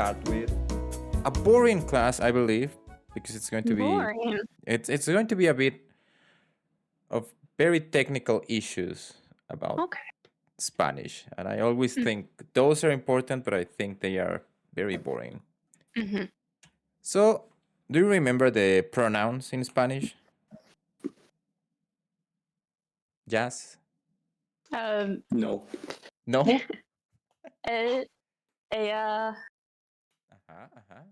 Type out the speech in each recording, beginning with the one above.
start with a boring class, I believe, because it's going to be Boring. it's going to be a bit of very technical issues about Okay. Spanish, and I always think those are important, but I think they are very boring. Mm-hmm. So, do you remember the pronouns in Spanish? Yes? No. No? Él, ella, Ajá, ajá.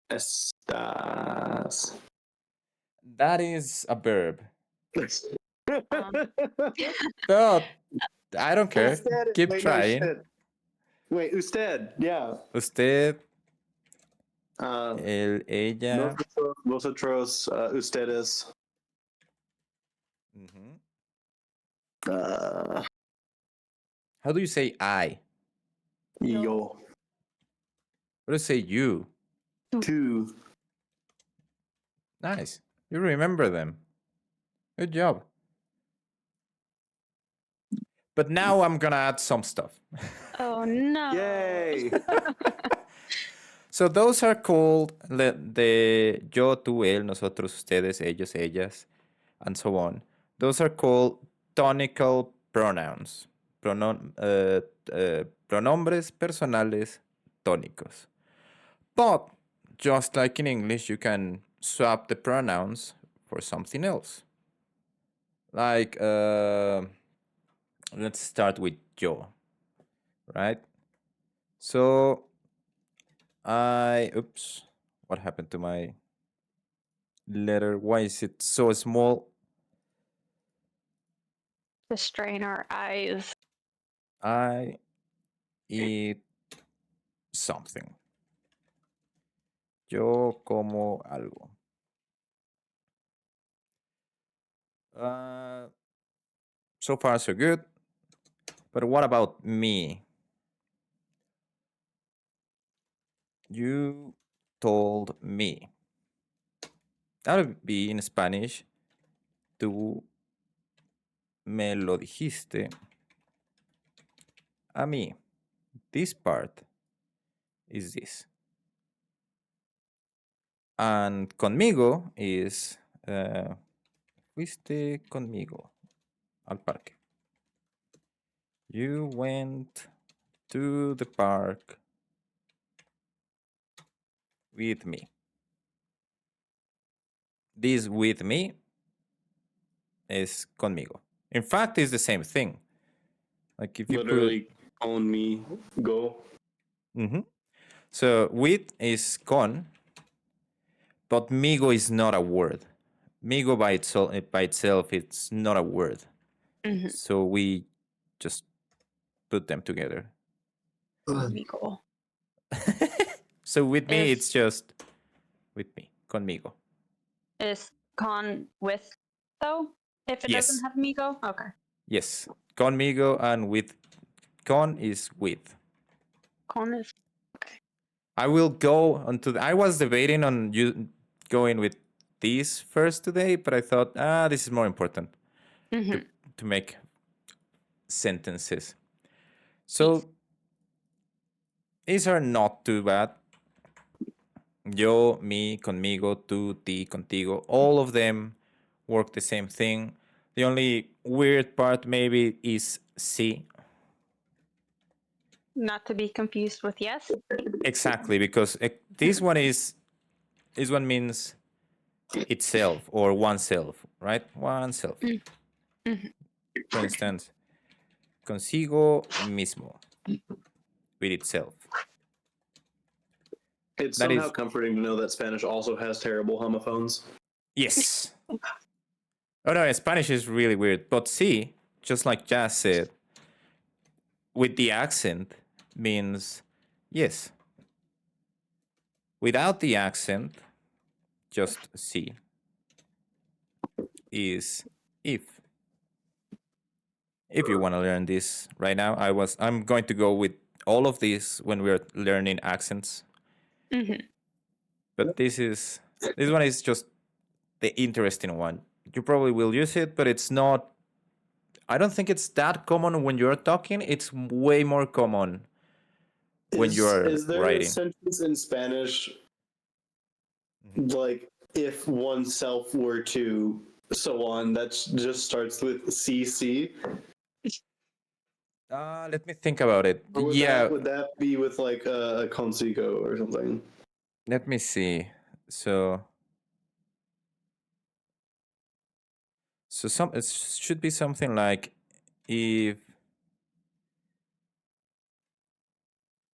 Estás. That is a verb. um, But I don't care. Usted. Keep Wait, no, trying. shit. Wait, usted. Yeah. Usted, Uh, él, ella. vosotros, ustedes. Mhm. Uh, How do you say I? yo. How do you say you? Tú. Nice. You remember them. Good job. But now I'm gonna add some stuff. oh no. Yay. So those are called the yo, tú, él, nosotros, ustedes, ellos, ellas, and so on. Those are called tonical pronouns. Pronombres personales tónicos. But just like in English, you can swap the pronouns for something else. Like, let's start with yo, right? So oops, what happened to my letter? Why is it so small? To strain our eyes. I eat something. Yo como algo. So far, so good. But what about me? You told me. That would be in Spanish. Tú me lo dijiste a mí. This part is this. And conmigo is fuiste conmigo al parque. You went to the park with me. This with me is conmigo. In fact, it's the same thing. Like if you Literally on me. Go. So with is con, but migo is not a word. Migo by itself, it's not a word. Mm-hmm. So we just put them together. Conmigo. So with me, it's just with me, conmigo. Is con with though? If it doesn't have migo? Okay. Yes, conmigo and with con is with. Con is I will go onto. I was debating on you going with these first today, but I thought, this is more important to make sentences. So these are not too bad. Yo, me, conmigo, tú, ti, contigo. All of them work the same thing. The only weird part maybe is si. not to be confused with yes. Exactly, because this one means itself or oneself, right? Oneself. For instance, consigo mismo with itself. It's That somehow is comforting to know that Spanish also has terrible homophones. yes. Oh no, Spanish is really weird. But si, just like Jazz said, with the accent means yes. Without the accent, just si is if. If you want to learn this right now, I'm going to go with all of these when we're learning accents. But this one is just the interesting one. You probably will use it, but it's not. I don't think it's that common when you're talking. It's way more common when you are Is there a writing. sentence in Spanish like if oneself were to so on that just starts with CC? Let me think about it. Or Yeah, would that be with like a consigo or something? let me see. So it should be something like if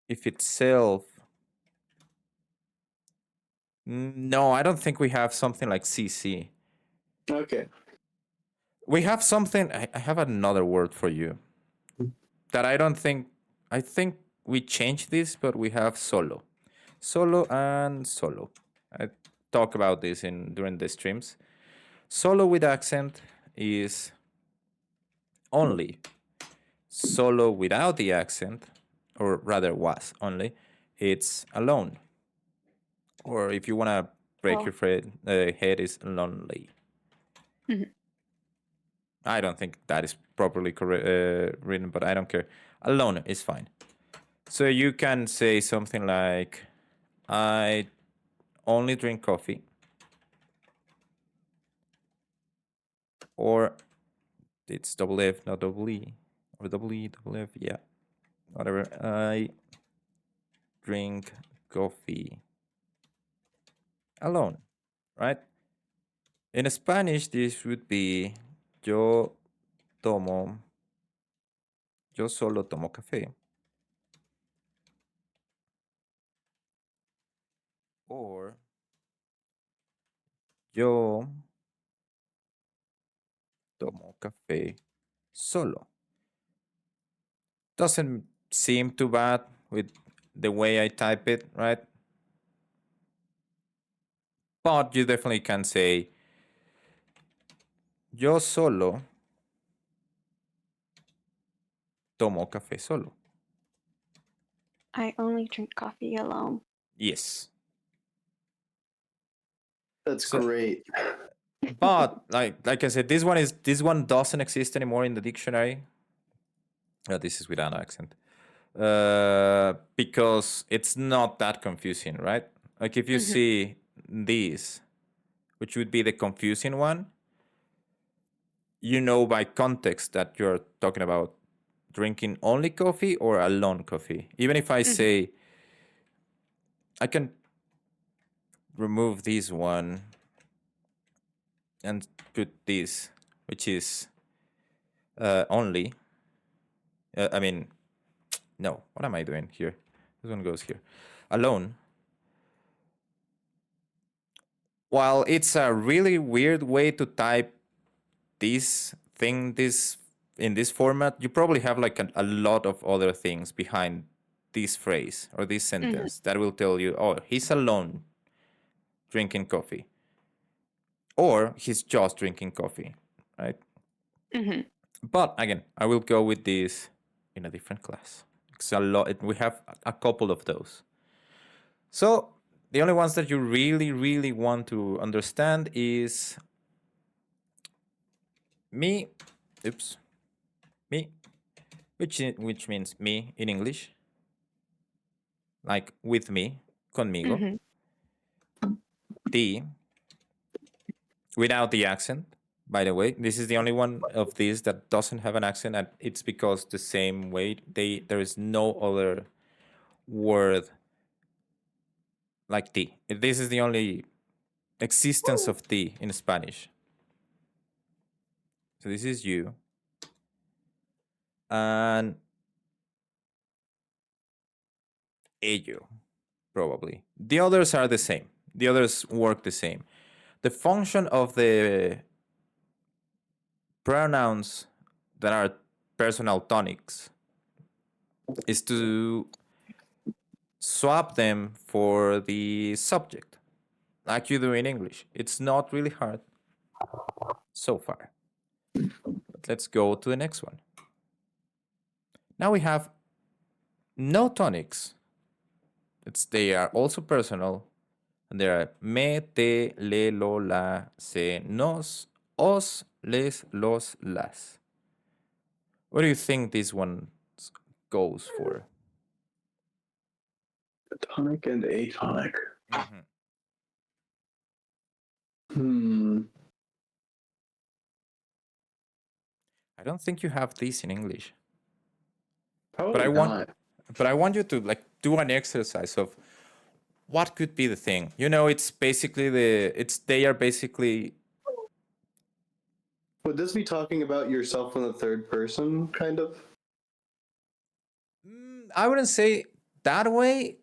itself. No, I don't think we have something like CC. Okay. We have something. I have another word for you that I don't think. I think we changed this, but we have solo, solo and solo. I talk about this during the streams. Solo with accent is only. Solo without the accent, or rather was only, it's alone. Or if you want to break your head, is lonely. I don't think that is properly written, but I don't care. Alone is fine. So you can say something like, I only drink coffee. Or it's double F, not double E. Or double E, double F, yeah. Whatever. I drink coffee alone, right? In Spanish, this would be yo solo tomo café. Or yo tomo café solo. Doesn't seem too bad with the way I type it, right? But you definitely can say yo solo tomo café solo. I only drink coffee alone. Yes. That's great. But like I said, this one doesn't exist anymore in the dictionary. This is without accent. Because it's not that confusing, right? Like if you see this, which would be the confusing one, you know by context that you're talking about drinking only coffee or alone coffee. Even if I say, I can remove this one and put this, which is only. I mean, no, what am I doing here? This one goes here. Alone. While it's a really weird way to type this in this format, you probably have like a lot of other things behind this phrase or this sentence that will tell you, oh, he's alone drinking coffee. Or he's just drinking coffee, right? But again, I will go with this in a different class. It's a lot. We have a couple of those. So the only ones that you really, really want to understand is me, me, which means me in English, like with me, conmigo. Ti, without the accent. By the way, this is the only one of these that doesn't have an accent, and it's because the same way there is no other word like ti. This is the only existence of ti in Spanish. So this is you. And ello, probably. The others are the same. The others work the same. The function of the pronouns that are personal tonics is to swap them for the subject, like you do in English. It's not really hard so far. But let's go to the next one. Now we have no tonics. They are also personal. And they are me, te, le, lo, la, se, nos, os, les, los, las. What do you think this one goes for? Tonic and atonic. Mhm. I don't think you have this in English, Probably but I want, not. but I want you to like do an exercise of what could be the thing. You know, it's basically they are basically. Would this be talking about yourself in the third person, kind of? I wouldn't say that way,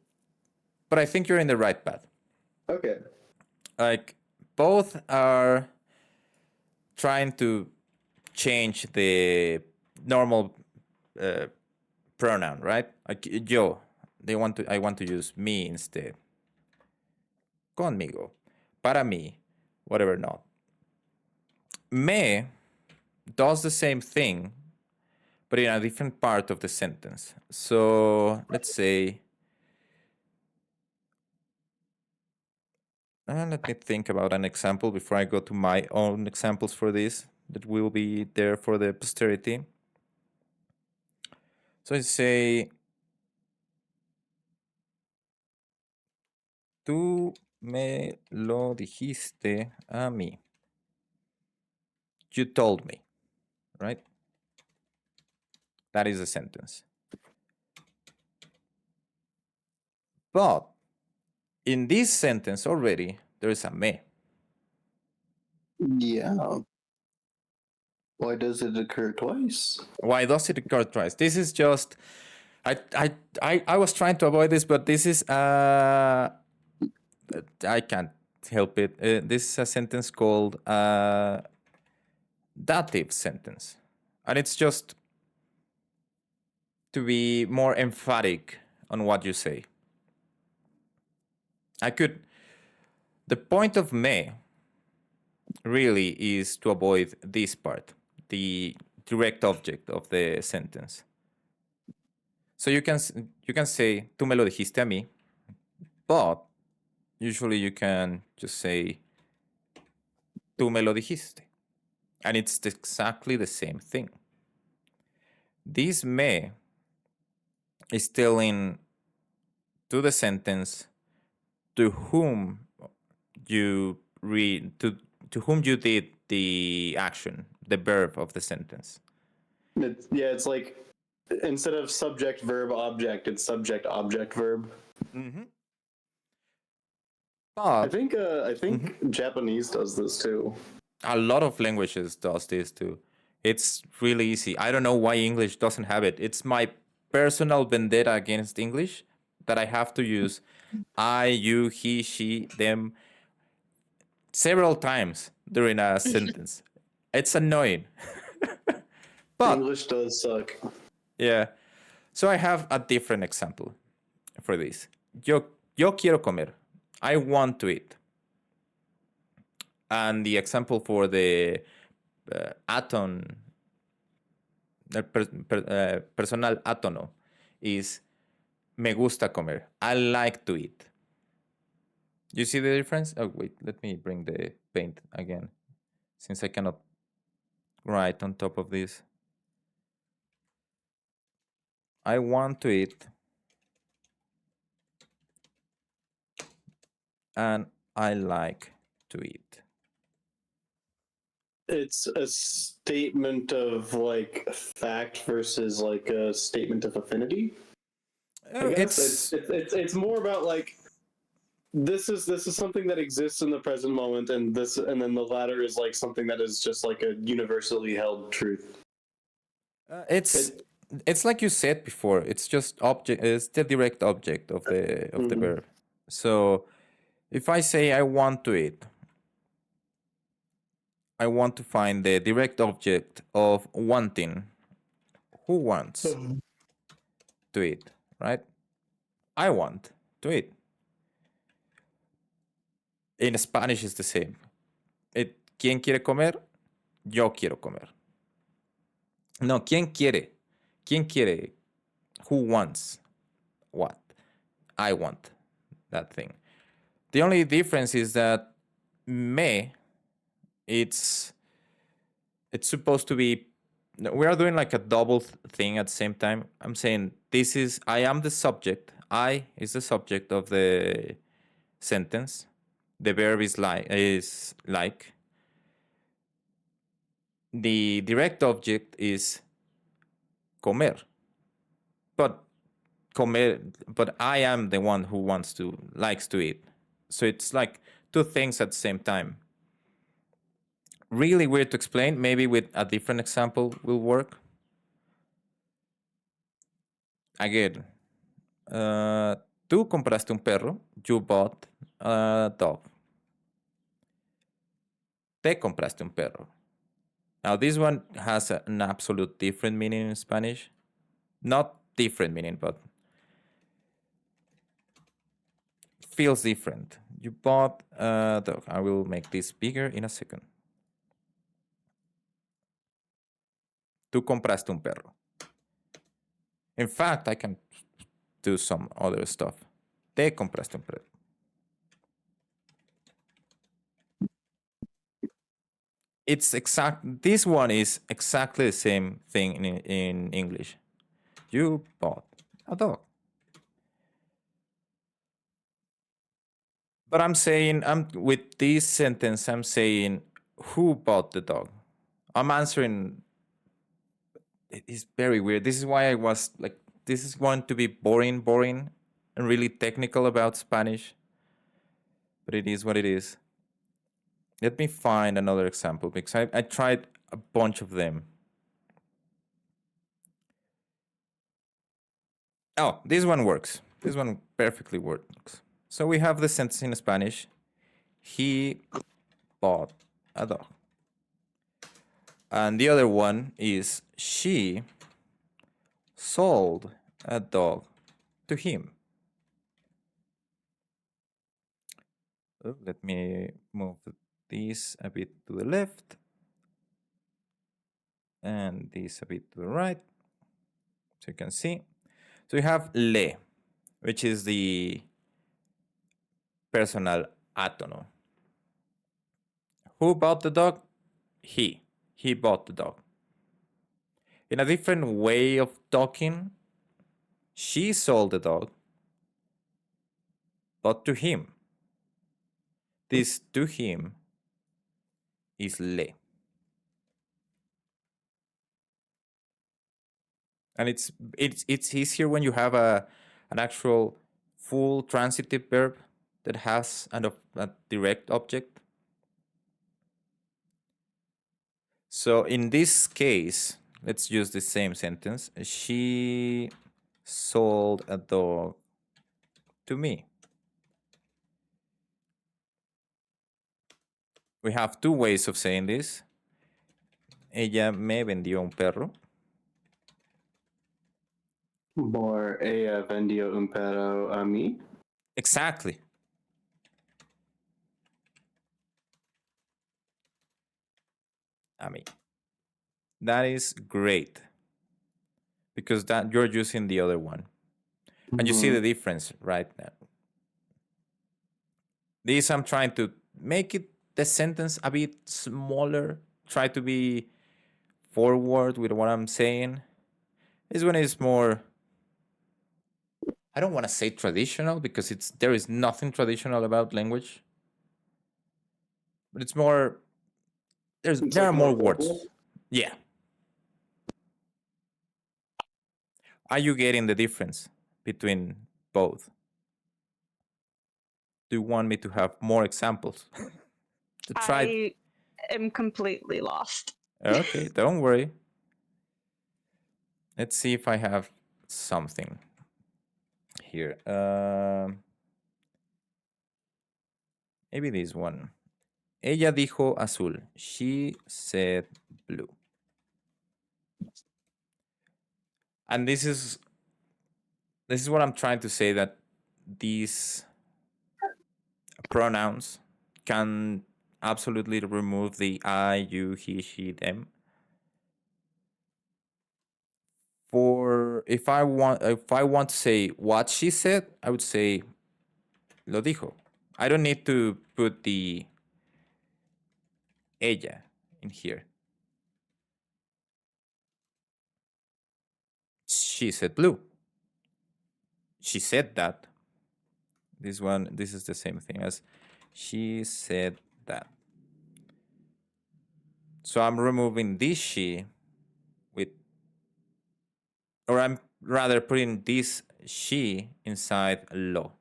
but I think you're in the right path. Okay. Like both are trying to change the normal pronoun, right? Like yo, I want to use me instead. Conmigo, para mí, whatever not. Me does the same thing, but in a different part of the sentence. So let's say, let me think about an example before I go to my own examples for this that will be there for the posterity. So I say, tú me lo dijiste a mí. You told me, right? That is a sentence. But in this sentence already, there is a me. Yeah. Why does it occur twice? Why does it occur twice? This is just, I was trying to avoid this, but this is, I can't help it. This is a sentence called dative sentence. And it's just to be more emphatic on what you say. The point of me really is to avoid this part, the direct object of the sentence. So you can say, tú me lo dijiste a mí, but usually you can just say, tú me lo dijiste. And it's exactly the same thing. This me is telling to the sentence to whom you to whom you did the action, the verb of the sentence. It's like instead of subject verb object, it's subject object verb. Mm-hmm. I think Japanese does this too. A lot of languages does this too. It's really easy. I don't know why English doesn't have it. It's my personal vendetta against English that I have to use I, you, he, she, them several times during a sentence. It's annoying. But English does suck. yeah. So I have a different example for this. Yo quiero comer. I want to eat. And the example for the aton, personal átono is me gusta comer. I like to eat. You see the difference? Oh, wait, let me bring the paint again, since I cannot write on top of this. I want to eat. And I like to eat. It's a statement of like fact versus like a statement of affinity. I guess it's more about like this is something that exists in the present moment, and then the latter is like something that is just like a universally held truth. It's like you said before. It's just object. It's the direct object of the verb. So if I say I want to eat, I want to find the direct object of wanting. Who wants to eat, right? I want to eat. In Spanish, it's the same. ¿Quién quiere comer? Yo quiero comer. No, ¿quién quiere? ¿Quién quiere? Who wants what? I want that thing. The only difference is that me, it's supposed to be, we are doing like a double thing at the same time. I'm saying I am the subject, I is the subject of the sentence. The verb is like. The direct object is comer. But I am the one who likes to eat. So it's like two things at the same time. Really weird to explain. Maybe with a different example will work. Again, tú compraste un perro. You bought a dog. Te compraste un perro. Now this one has an absolute different meaning in Spanish. Not different meaning, but feels different. You bought a dog. I will make this bigger in a second. Tú compraste un perro. In fact, I can do some other stuff. Te compraste un perro. This one is exactly the same thing in English. You bought a dog. But with this sentence, I'm saying who bought the dog. I'm answering. It's very weird. This is why I was like, this is going to be boring, and really technical about Spanish. But it is what it is. Let me find another example because I tried a bunch of them. Oh, this one works. This one perfectly works. So we have the sentence in Spanish. He bought a dog. And the other one is she sold a dog to him. Oh, let me move this a bit to the left and this a bit to the right so you can see. So you have le, which is the personal átono. Who bought the dog? He. He bought the dog. In a different way of talking, she sold the dog, but to him. This to him is le. And it's easier when you have an actual full transitive verb that has a direct object. So in this case, let's use the same sentence. She sold a dog to me. We have two ways of saying this. Ella me vendió un perro. Or ella vendió un perro a mí. Exactly. A mí. That is great. Because that you're using the other one. And you see the difference right now. This I'm trying to make the sentence a bit smaller. Try to be forward with what I'm saying. This one is more, I don't want to say traditional because there is nothing traditional about language. But it's more, there are more words. Yeah. Are you getting the difference between both? Do you want me to have more examples? To try? I am completely lost. Okay, don't worry. Let's see if I have something here. Maybe this one. Ella dijo azul. She said blue. And this is what I'm trying to say, that these pronouns can absolutely remove the I, you, he, she, them. If I want to say what she said, I would say lo dijo. I don't need to put the ella in here. She said blue. she said that. This is the same thing as she said that. So I'm removing this she with, or I'm rather putting this she inside lo.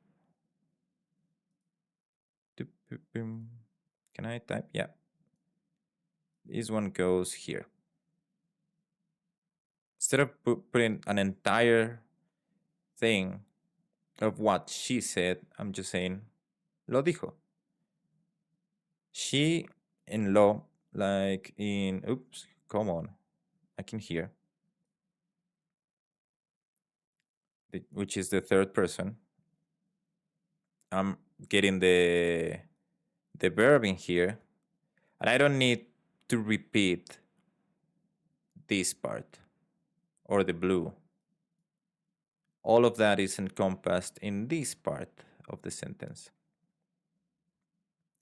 Can I type? Yeah. This one goes here. Instead of putting an entire thing of what she said, I'm just saying lo dijo. She in lo, like in, oops, come on, I can hear, which is the third person. I'm getting the verb in here, and I don't need to repeat this part or the blue. All of that is encompassed in this part of the sentence.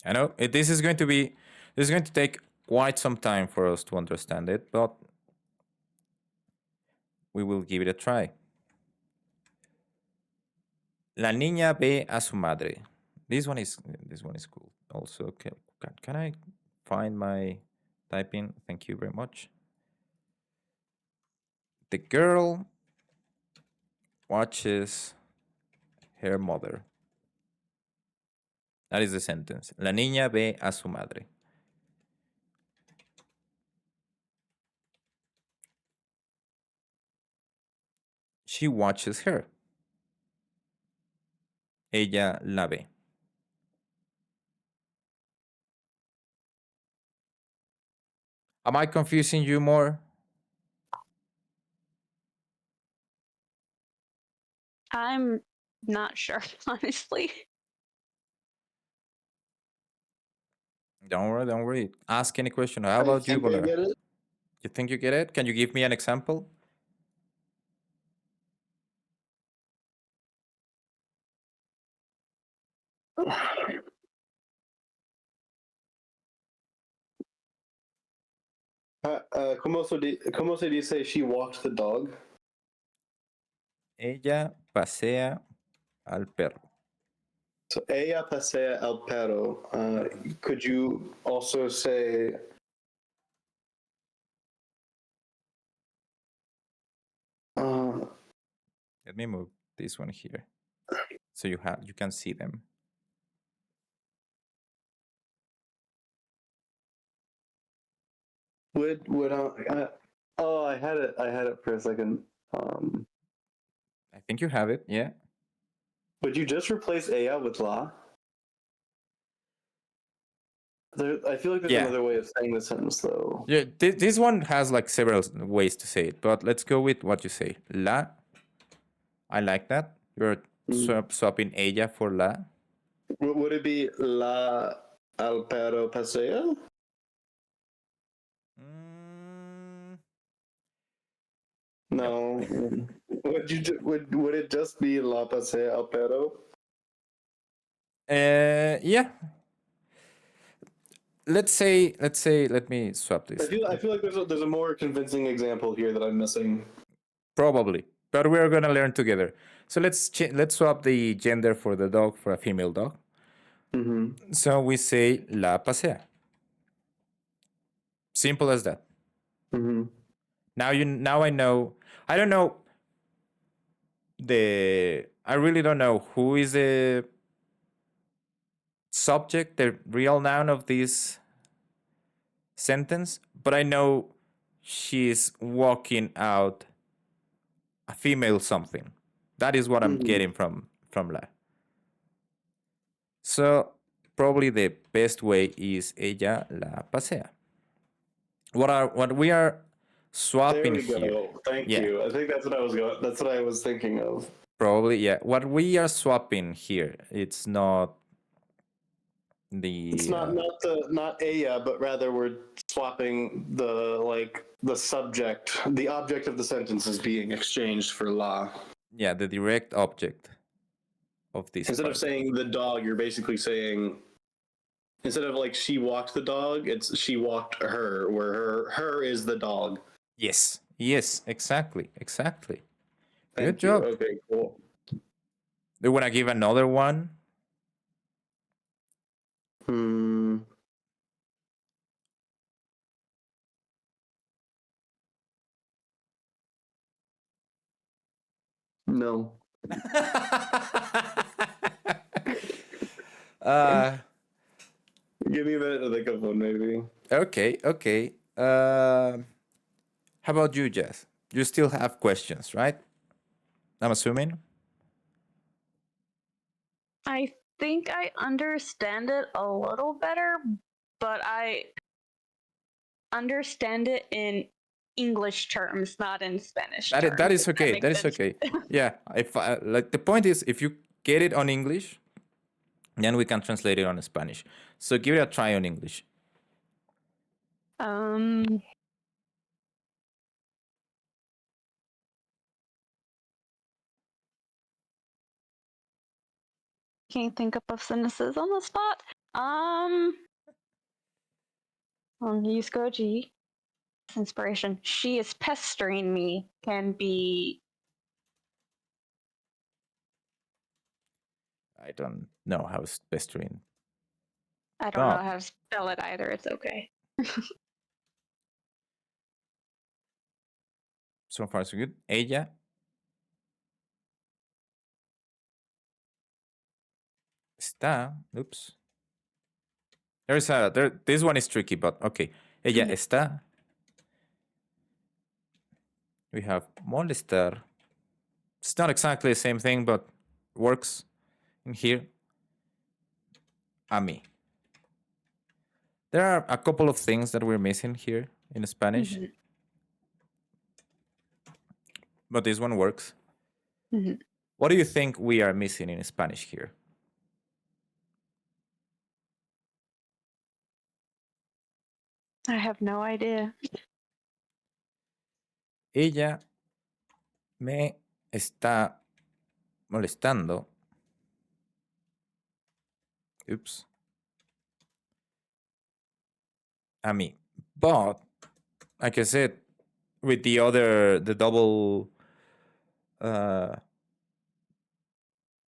I know this is going to take quite some time for us to understand it, but we will give it a try. La niña ve a su madre. This one is cool. Also, can I find my typing? Thank you very much. The girl watches her mother. That is the sentence. La niña ve a su madre. She watches her. Ella la ve. Am I confusing you more? I'm not sure, honestly. Don't worry. Ask any question. How about you, Boler? You think you get it? Can you give me an example? ¿Cómo se dice she walked the dog? Ella pasea al perro. So ella pasea el perro. Could you also say Let me move this one here so you can see them. would I had it for a second. I think you have it, yeah. Would you just replace ella with la? I feel like there's another way of saying the sentence though. Yeah, this one has like several ways to say it, but let's go with what you say. La. I like that. You're swapping ella for la. Would it be la al perro pasea? No. Would it just be la pasea al perro? Yeah. Let me swap this. I feel like there's a more convincing example here that I'm missing. Probably, but we're gonna learn together. So let's swap the gender for the dog for a female dog. Mm-hmm. So we say la pasea. Simple as that. Mm-hmm. Now I know. I don't know. I really don't know who is the subject, the real noun of this sentence, but I know she's walking out a female something. That is what I'm getting from la. So probably the best way is ella la pasea. What we are swapping there we here. Go. Thank you. I think that's what I was thinking of. Probably, yeah. What we are swapping here, it's not the. It's not ella, but rather we're swapping the subject, the object of the sentence is being exchanged for la. Yeah, the direct object of this. Instead of saying the dog, you're basically saying, instead of like she walked the dog, it's she walked her, where her is the dog. Yes, exactly. Thank Good job. Okay, cool. Do you want to give another one? No. Give me a minute to think of one, maybe. Okay. How about you, Jess? You still have questions, right? I'm assuming. I think I understand it a little better, but I understand it in English terms, not in Spanish terms. That is okay. That is sense. okay. Yeah. If like the point is, if you get it on English, then we can translate it on Spanish. So give it a try on English. Can't think up of sentences on the spot. Use Goji. Inspiration. She is pestering me can be. I don't know how pestering. I don't know how to spell it either. It's okay. So far, so good. Ella está. Oops. This one is tricky, but okay. Ella está. We have molestar. It's not exactly the same thing, but works in here. A mí. There are a couple of things that we're missing here in Spanish, but this one works. What do you think we are missing in Spanish here? I have no idea. Ella me está molestando. Oops. A mí. But, like I said, with the double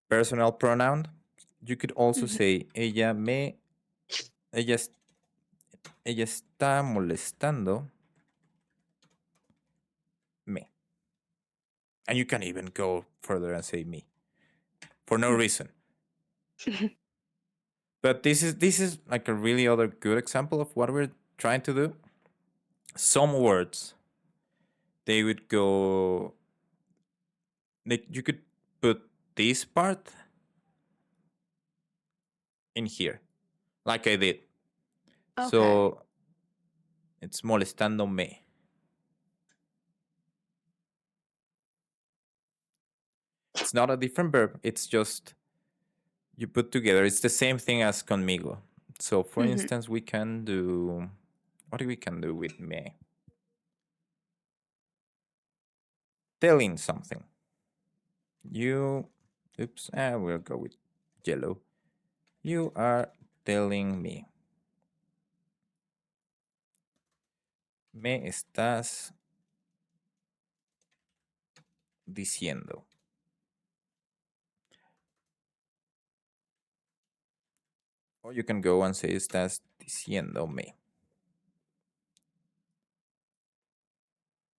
personal pronoun, you could also say ella está molestando me. And you can even go further and say me for no reason. But this is like a really other good example of what we're trying to do. Some words, they would go, like you could put this part in here, like I did. Okay. So it's molestándome. It's not a different verb. It's just you put together. It's the same thing as conmigo. So for instance, we can do, what we can do with me? Telling something. We'll go with yellow. You are telling me. Me estás diciendo. Or you can go and say estás diciéndome.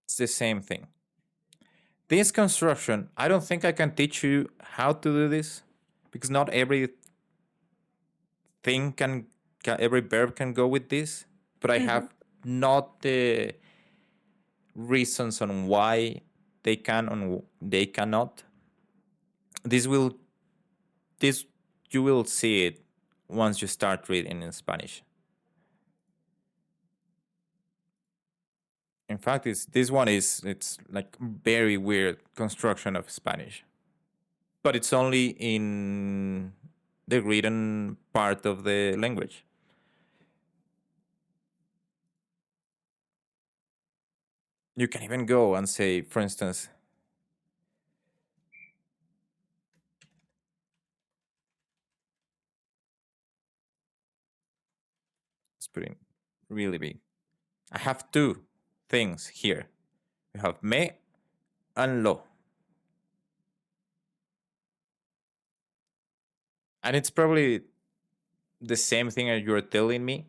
It's the same thing. This construction, I don't think I can teach you how to do this because not every thing every verb can go with this, but I have not the reasons on why they can and they cannot. This you will see it once you start reading in Spanish. In fact, it's like very weird construction of Spanish, but it's only in the written part of the language. You can even go and say, for instance, let's put in really big. I have two things here. We have me and lo. And it's probably the same thing as you're telling me.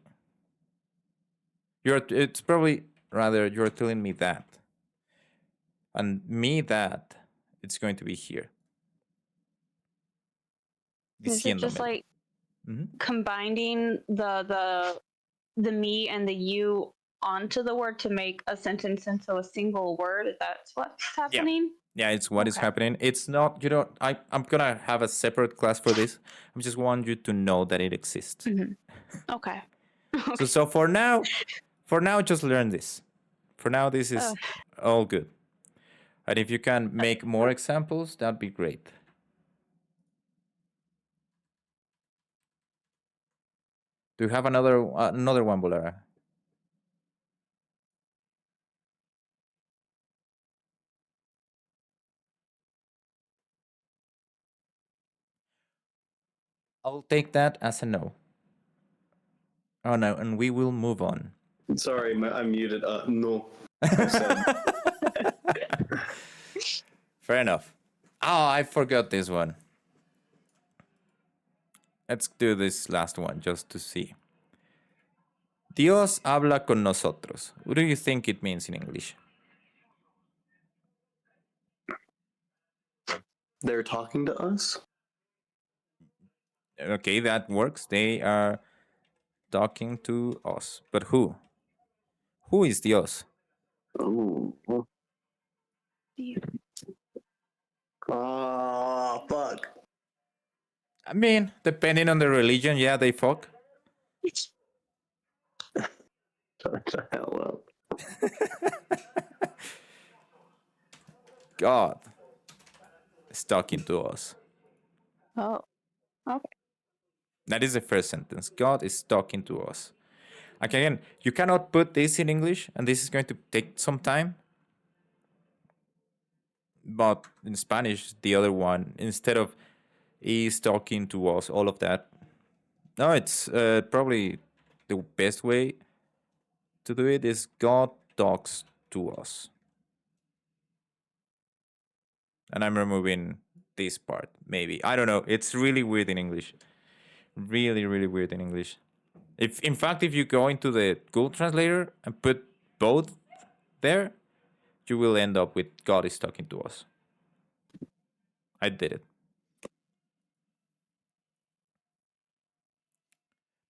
It's probably rather you're telling me that. And me that it's going to be here. Is it just like combining the me and the you onto the word to make a sentence into a single word? Is that what's happening? Yeah, it's what is happening. It's not, you know, I'm gonna have a separate class for this. I just want you to know that it exists. Okay. So for now, just learn this. For now, this is all good. And if you can make more examples, that'd be great. Do you have another one, Bolara? I'll take that as a no. Oh no, and we will move on. Sorry, I'm muted. No. Fair enough. Oh, I forgot this one. Let's do this last one just to see. Dios habla con nosotros. What do you think it means in English? They're talking to us? Okay, that works. They are talking to us. But who? Who is Dios? Oh. Oh, fuck. I mean, depending on the religion, yeah, they fuck. Shut the hell up. God is talking to us. Oh, okay. That is the first sentence. God is talking to us. Again, you cannot put this in English, and this is going to take some time. But in Spanish, the other one, instead of is talking to us, all of that. No, it's probably the best way to do it is God talks to us. And I'm removing this part, maybe. I don't know. It's really weird in English. Really, really weird in English. In fact, if you go into the Google Translator and put both there, you will end up with God is talking to us. I did it.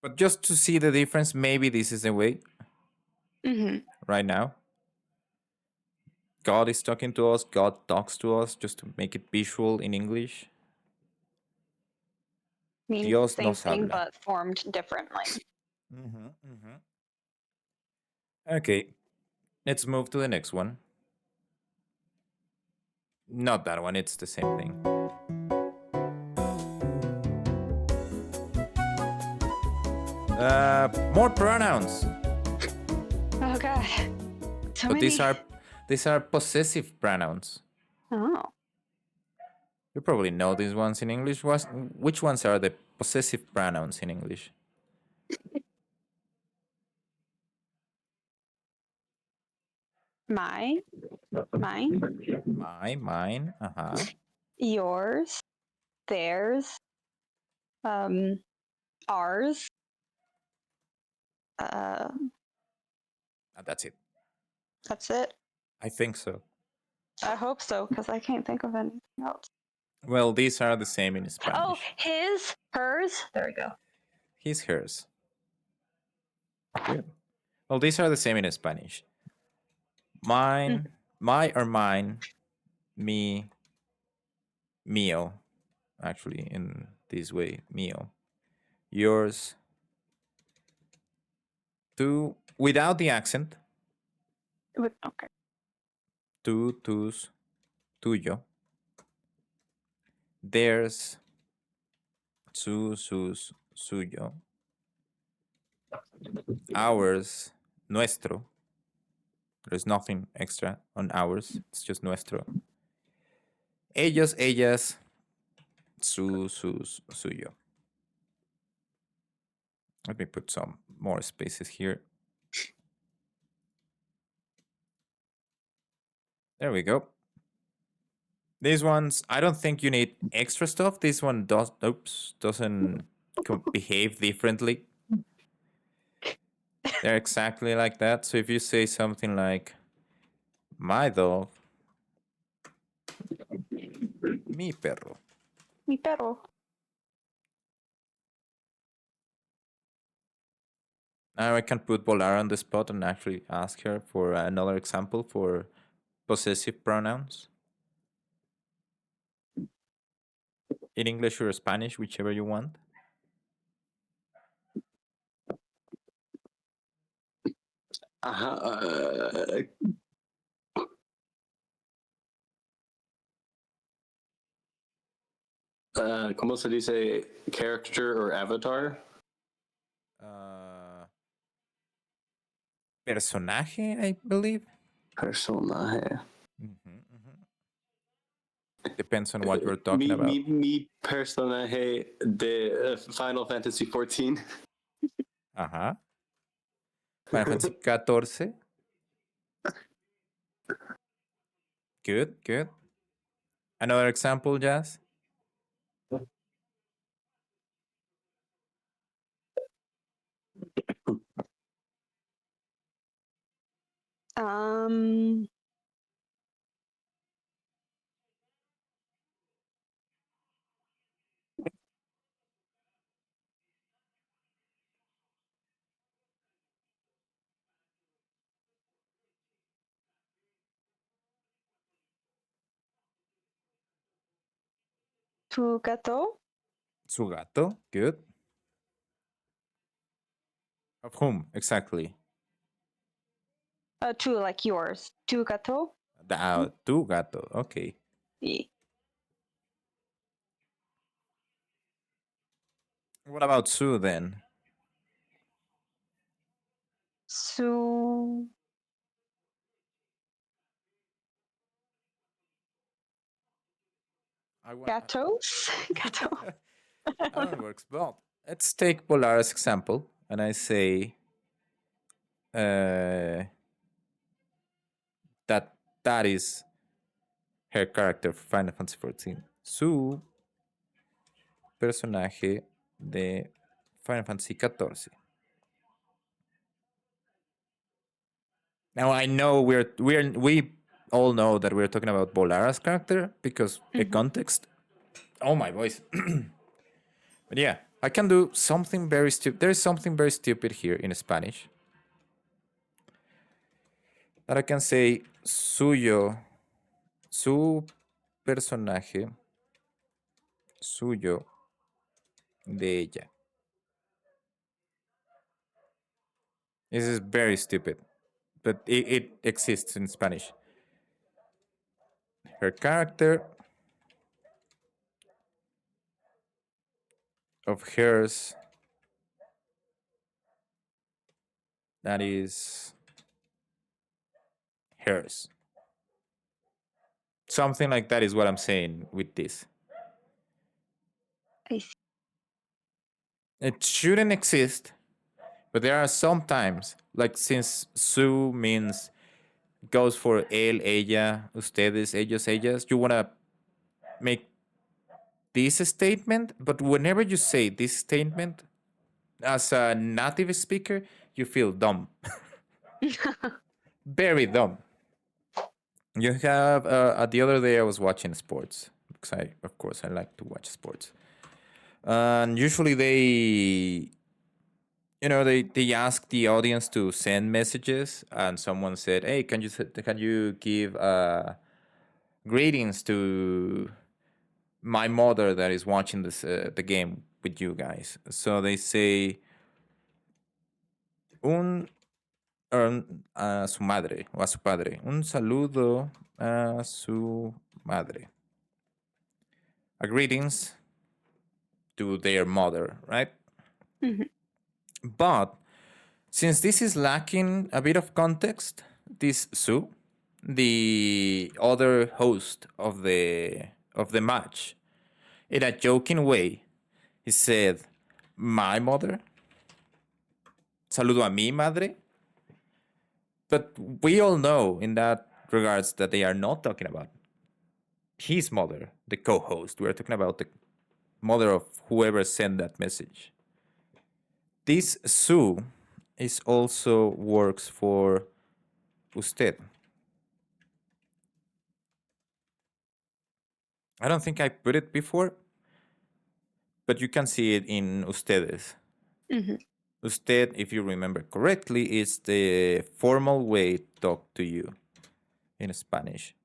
But just to see the difference, maybe this is the way. Right now. God is talking to us. God talks to us, just to make it visual in English. Means Dios same nos thing, habla. but formed differently. Okay, let's move to the next one. Not that one, it's the same thing. More pronouns. Okay. But these are possessive pronouns. Oh. You probably know these ones in English. Which ones are the possessive pronouns in English? My, mine, My, mine, yours, theirs, ours. That's it. That's it. I think so. I hope so, because I can't think of anything else. Well, these are the same in Spanish. Oh, his, hers. There we go. His, hers. Good. Well, these are the same in Spanish. Mine, my or mine, me, mío. Actually, in this way, mío. Yours. Tú, without the accent. Okay. Tú, tus, tuyo. Theirs. Su, sus, suyo. Ours, nuestro. There's nothing extra on ours. It's just nuestro. Ellos, ellas, su, sus, suyo. Let me put some more spaces here. There we go. These ones, I don't think you need extra stuff. This one doesn't behave differently. They're exactly like that. So if you say something like, my dog, mi perro. Mi perro. Now I can put Volar on the spot and actually ask her for another example for possessive pronouns. In English or Spanish, whichever you want. ¿Cómo se dice character or avatar? Personaje, I believe. Personaje. Depends on what you're talking about. Mi personaje de Final Fantasy XIV. Ajá. Final Fantasy 14. Good, good. Another example, Jazz? Tu gato? Su gato, good. Of whom, exactly? Tu, like yours. Tu gato? Tu gato, okay. Yeah. What about su then? Su. Gatos? Gato. I don't know, it works. Well, let's take Polara's example, and I say that is her character for Final Fantasy XIV. Su personaje de Final Fantasy XIV. Now I know we all know that we're talking about Bolara's character because the context. Oh my voice. But yeah, I can do something very stupid. There's something very stupid here in Spanish. That I can say suyo, su personaje, suyo, de ella. This is very stupid, but it exists in Spanish. Her character of hers that is hers. Something like that is what I'm saying with this. I see. It shouldn't exist, but there are some times, like since su means goes for él, ella, ustedes, ellos, ellas, you want to make this statement, but whenever you say this statement as a native speaker, you feel dumb. Very dumb. You have the other day I was watching sports because of course I like to watch sports, and usually they ask the audience to send messages, and someone said, hey, can you give greetings to my mother that is watching the game with you guys. So they say a su madre o a su padre, un saludo a su madre, a greetings to their mother, right? But since this is lacking a bit of context, this Su, the other host of the match, in a joking way, he said, "My mother." Saludo a mi madre. But we all know in that regards that they are not talking about his mother, the co-host. We're talking about the mother of whoever sent that message. This su is also works for usted. I don't think I put it before, but you can see it in ustedes. Mm-hmm. Usted, if you remember correctly, is the formal way to talk to you in Spanish.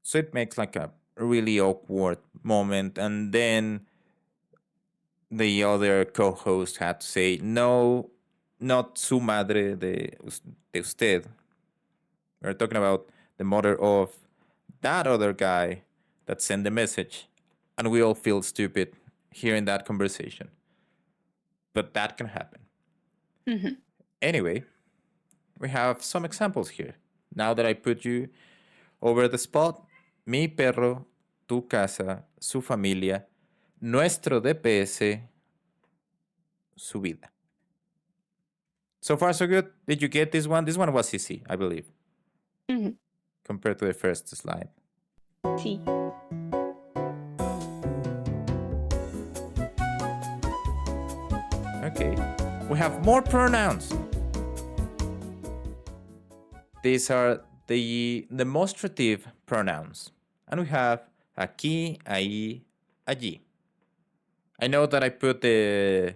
So it makes like a really awkward moment, and then the other co-host had to say, no, not su madre de usted. We're talking about the mother of that other guy that sent the message, and we all feel stupid hearing that conversation. But that can happen. Mm-hmm. Anyway, we have some examples here. Now that I put you over the spot, mi perro, tu casa, su familia, nuestro DPS, su vida. So far, so good. Did you get this one? This one was easy, I believe, compared to the first slide. Sí. Okay. We have more pronouns. These are the demonstrative pronouns. And we have aquí, ahí, allí. I know that I put the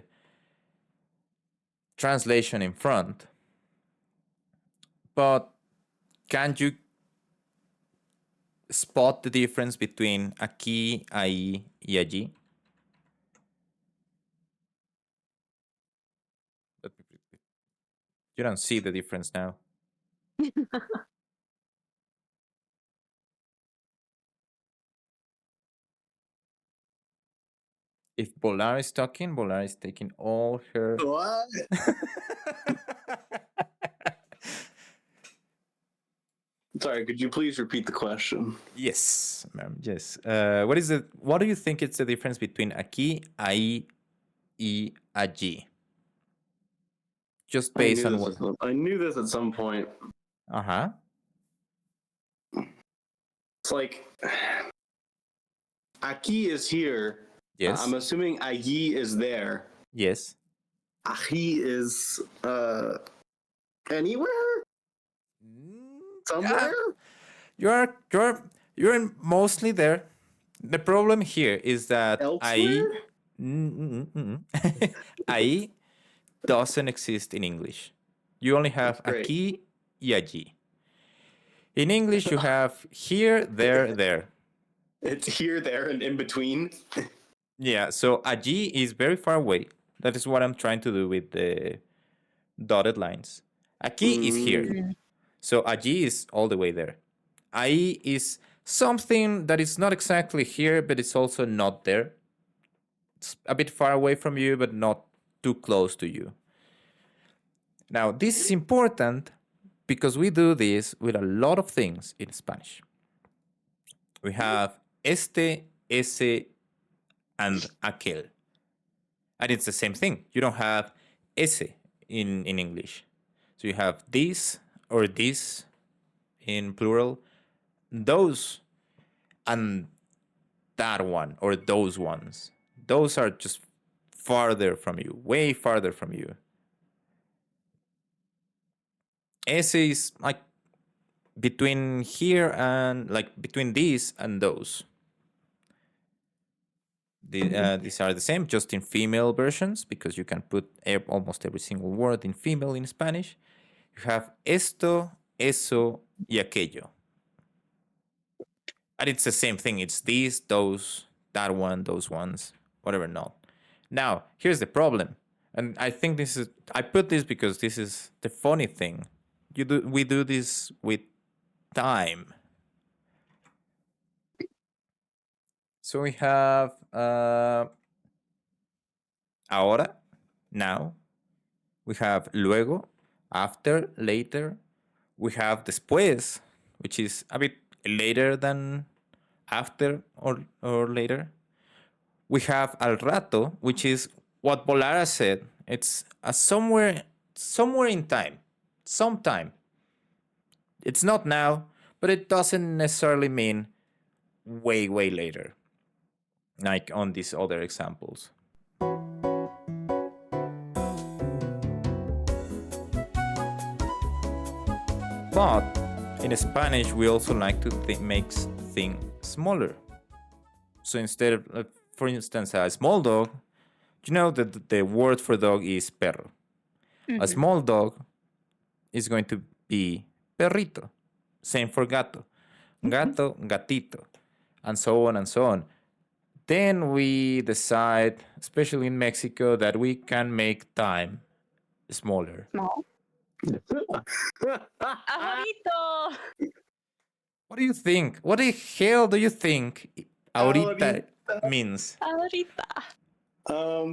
translation in front, but can you spot the difference between aquí, ahí, y allí? You don't see the difference now. If Bolar is talking, Bolar is taking all her... What? Sorry, could you please repeat the question? Yes, ma'am. Yes. What do you think is the difference between aquí, ahí, y allí? Just based on what... I knew this at some point. Uh-huh. It's like aquí is here. Yes. I'm assuming allí is there. Yes. Ají is anywhere? Somewhere? You're mostly there. The problem here is that Elsewhere? ahí doesn't exist in English. You only have aquí y allí. In English, you have here, there, there. It's here, there, and in between. Yeah, so allí is very far away. That is what I'm trying to do with the dotted lines. Aquí is here. So allí is all the way there. Ahí is something that is not exactly here, but it's also not there. It's a bit far away from you, but not too close to you. Now, this is important because we do this with a lot of things in Spanish. We have este, ese, and aquel. And it's the same thing. You don't have ese in English. So you have this or this in plural, those, and that one or those ones. Those are just farther from you, way farther from you. Ese is like between here and like between these and those. These are the same, just in female versions, because you can put almost every single word in female in Spanish. You have esto, eso, y aquello. And it's the same thing. It's these, those, that one, those ones, whatever not. Now, here's the problem. And I think I put this because this is the funny thing. We do this with time. So we have ahora, now. We have luego, after, later. We have después, which is a bit later than after or later. We have al rato, which is what Bolara said. It's somewhere in time, sometime. It's not now, but it doesn't necessarily mean way, way later, like on these other examples. But in Spanish, we also like to make things smaller. So instead of, for instance, a small dog, you know that the word for dog is perro. Mm-hmm. A small dog is going to be perrito. Same for gato. Gato, gatito. And so on and so on. Then we decide, especially in Mexico, that we can make time smaller. Small. Ahorita. What do you think? What the hell do you think ahorita means? Ahorita. A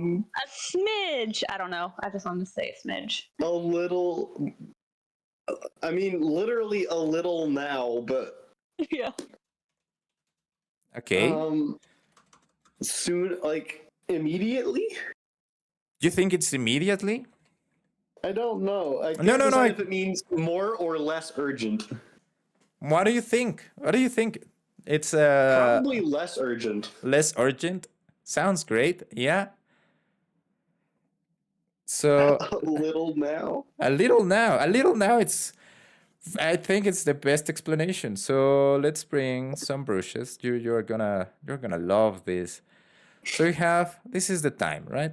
smidge. I don't know. I just wanted to say a smidge. A little. I mean, literally a little now, but. Yeah. Okay. Soon, like immediately. You think it's immediately? I don't know. I can't decide if it means more or less urgent. What do you think? What do you think? It's probably less urgent. Less urgent? Sounds great. Yeah. So a little now. A little now. A little now. I think it's the best explanation. So let's bring some brushes. You're gonna love this. So you have, this is the time, right?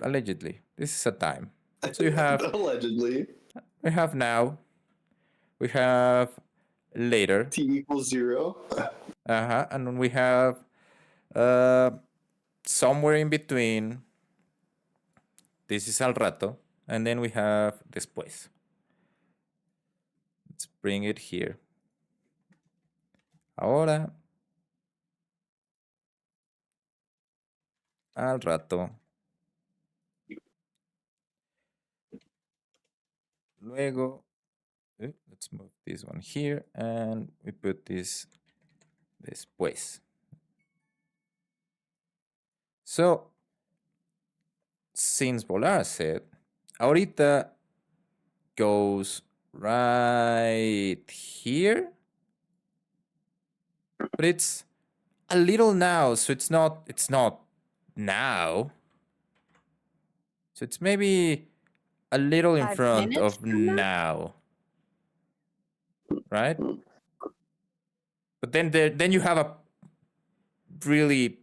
Allegedly, this is a time. So you have allegedly. We have now. We have later. T=0. And then we have somewhere in between. This is al rato, and then we have después. Let's bring it here. Ahora. Al rato. Luego, let's move this one here, and we put this después. So, since Volar said, ahorita goes right here, but it's a little now, so it's not now. So it's maybe a little in front of now, right? But then you have a really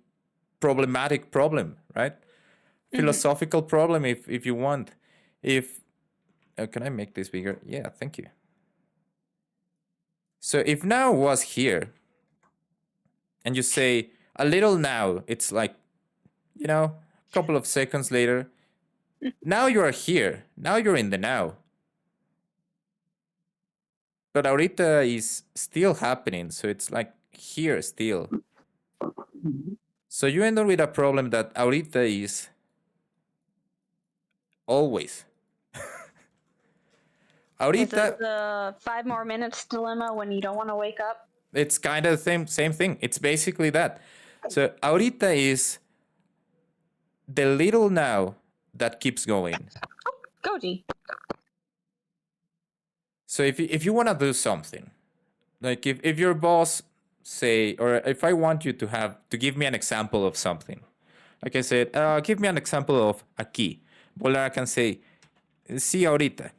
problematic problem, right? Philosophical problem, if you want. Can I make this bigger? Yeah, thank you. So if now was here, and you say a little now, it's like, a couple of seconds later. Now you are here. Now you're in the now. But ahorita is still happening, so it's like here still. So you end up with a problem that ahorita is always. Ahorita. Is it the 5 more minutes dilemma when you don't want to wake up? It's kind of the same thing. It's basically that. So ahorita is the little now that keeps going. Goji. So if you want to do something, like if your boss say, or if I want you to give me an example of something, like I said, give me an example of aquí. Volar can say, sí ahorita.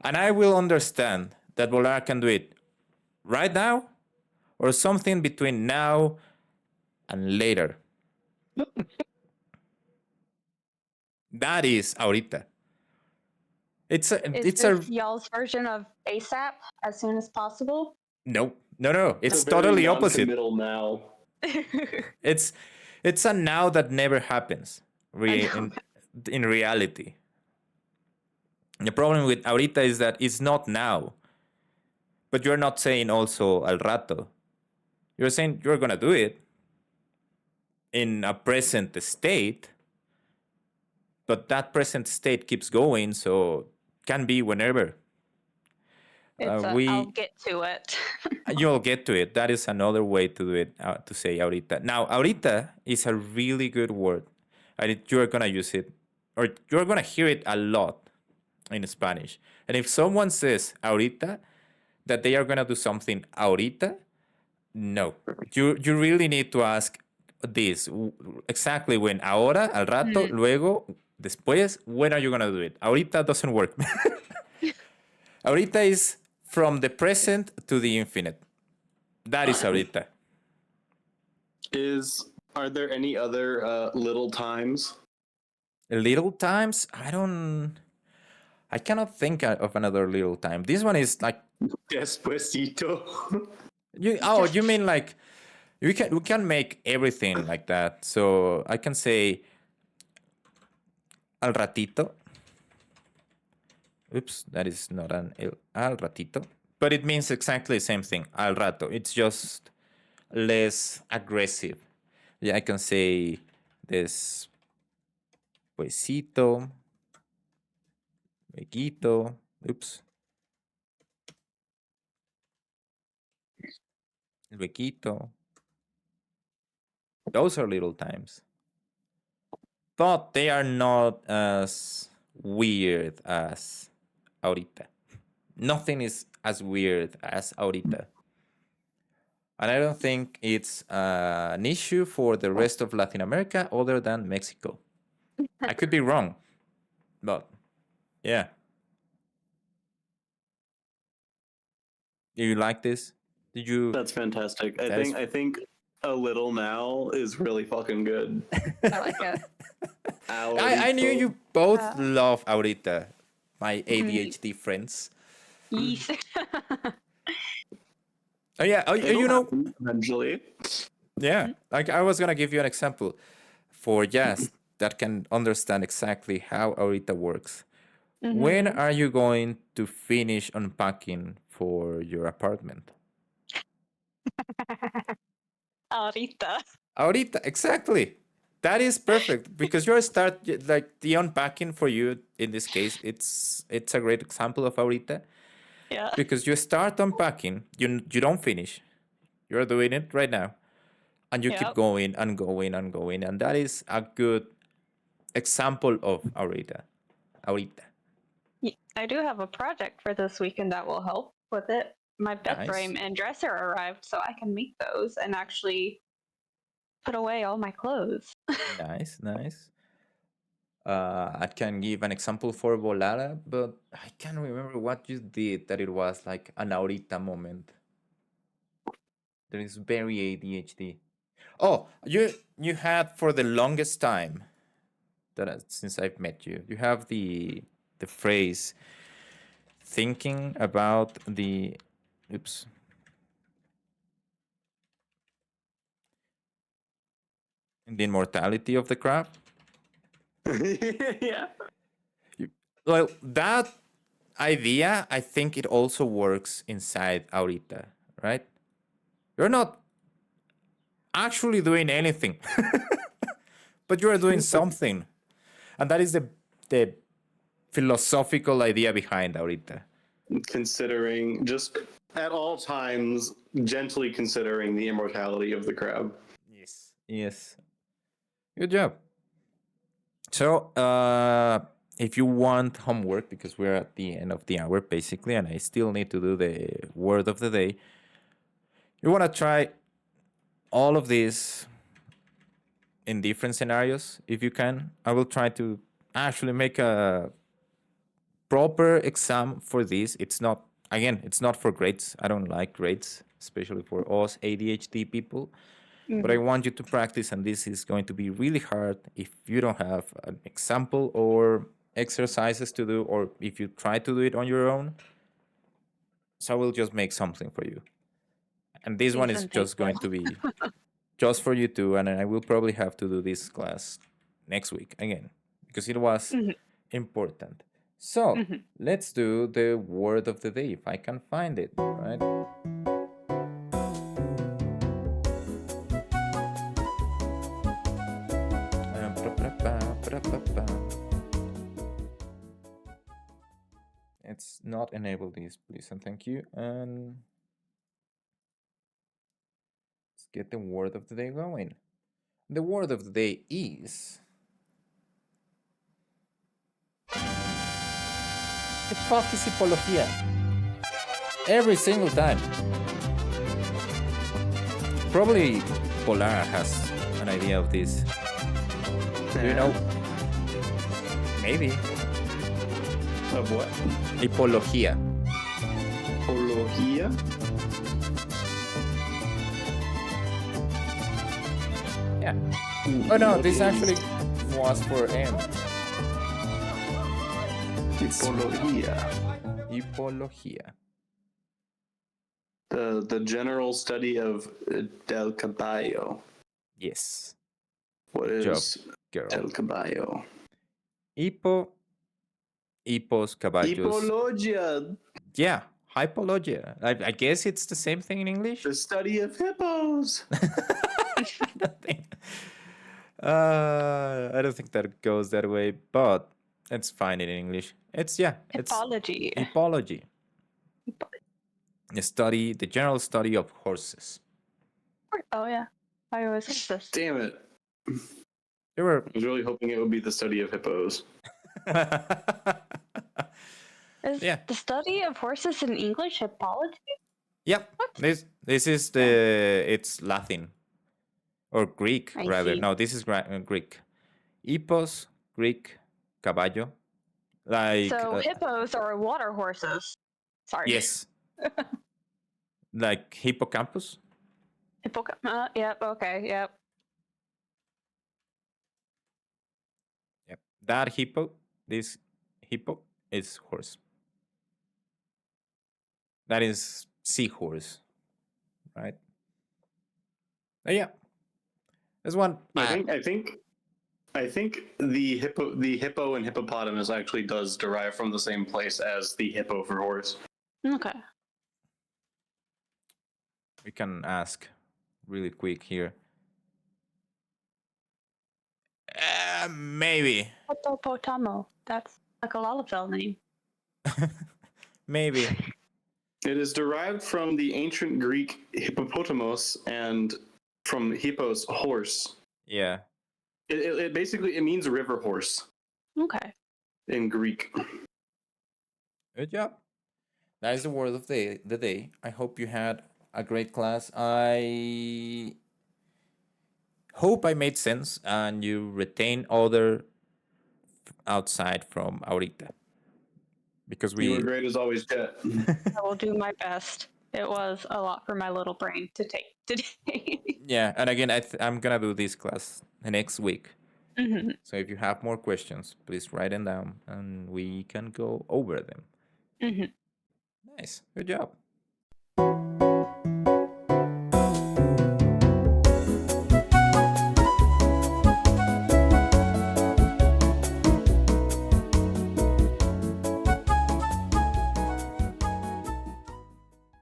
And I will understand that Volar can do it right now or something between now and later. That is ahorita. It's y'all's version of ASAP, as soon as possible? No. It's totally opposite. Middle now. It's a now that never happens in reality. The problem with ahorita is that it's not now. But you're not saying also al rato. You're saying you're gonna do it in a present state, but that present state keeps going, so can be whenever. I'll get to it. You'll get to it. That is another way to do it, to say ahorita. Now, ahorita is a really good word. You're going to use it, or you're going to hear it a lot in Spanish. And if someone says ahorita, that they are going to do something ahorita, No. You really need to ask this exactly when. Ahora, al rato, luego, después. When are you gonna do it? Ahorita doesn't work. Ahorita is from the present to the infinite. That is ahorita. Are there any other little times? Little times? I cannot think of another little time. This one is like Despacito. you mean like we can make everything like that. So I can say al ratito. Oops, that is not al ratito. But it means exactly the same thing. Al rato. It's just less aggressive. Yeah, I can say despuesito. Lueguito. Oops. Lueguito. Those are little times. But they are not as weird as ahorita. Nothing is as weird as ahorita. And I don't think it's an issue for the rest of Latin America other than Mexico. I could be wrong, but yeah. Do you like this? Did you? That's fantastic. I think a little now is really fucking good. I like it. I knew you both love ahorita, my ADHD friends. Yes. Oh yeah, you know. Eventually. Yeah, like I was gonna give you an example for Jazz that can understand exactly how ahorita works. When are you going to finish unpacking for your apartment? Ahorita. Ahorita, exactly. That is perfect because you're like the unpacking for you in this case. It's a great example of ahorita. Yeah. Because you start unpacking, you don't finish. You're doing it right now, and you keep going and going and going, and that is a good example of ahorita. Ahorita. I do have a project for this weekend that will help with it. My bed Nice. frame and dresser arrived, so I can make those and actually put away all my clothes. Nice. I can give an example for Volada, but I can't remember what you did that it was like an ahorita moment. That is very ADHD. Oh, you had for the longest time since I've met you, you have the phrase thinking about the immortality of the crab. Yeah. Well, that idea, I think it also works inside ahorita, right? You're not actually doing anything, but you are doing something. And that is the philosophical idea behind ahorita. Considering, just at all times, gently considering the immortality of the crab. Yes. Good job. So, if you want homework, because we're at the end of the hour, basically, and I still need to do the word of the day, you want to try all of these in different scenarios, if you can. I will try to actually make a proper exam for this. It's not for grades. I don't like grades, especially for us ADHD people. But I want you to practice, and this is going to be really hard if you don't have an example or exercises to do, or if you try to do it on your own. So I will just make something for you. And this one is just going to be just for you too, and I will probably have to do this class next week again, because it was important. So let's do the word of the day, if I can find it, right? It's not enable this, please, and thank you. And let's get the word of the day going. The word of the day is the fuck is psicología? Every single time. Probably Polar has an idea of this. Do you know? Maybe. Of what? Hipología. Hipología? Yeah. Oh no, this actually was for M. Hipología. Hipología. The general study of del caballo. Yes. What is girl. del caballo? Hippos, caballos. Hipologia. Yeah, hypologia. I guess it's the same thing in English. The study of hippos. I don't think that goes that way, but it's fine in English. It's Hippology. Hippology. The general study of horses. Oh yeah, I always think this. Damn it. There were. I was really hoping it would be the study of hippos. Is the study of horses in English hippology? Yep. What? This is it's Latin or Greek rather. No, this is Greek. Hippos, Greek, caballo. Like so hippos are water horses. Sorry. Yes. Like hippocampus. Yep. Okay. Yep. Yep. This hippo is horse. That is seahorse, right? Yeah. There's one. I think the hippo and hippopotamus actually does derive from the same place as the hippo for horse. Okay. We can ask really quick here. Maybe. Hippopotamo. That's like a Lalafell name. Maybe. It is derived from the ancient Greek hippopotamus and from hippos, horse. Yeah. It basically means river horse. Okay. In Greek. Good job. That is the word of the day. I hope you had a great class. I hope I made sense and you retain other outside from Ahorita. Because you were great as always, Jett. I will do my best. It was a lot for my little brain to take today. Yeah, and again, I'm gonna do this class next week. Mm-hmm. So if you have more questions, please write them down and we can go over them. Mm-hmm. Nice. Good job.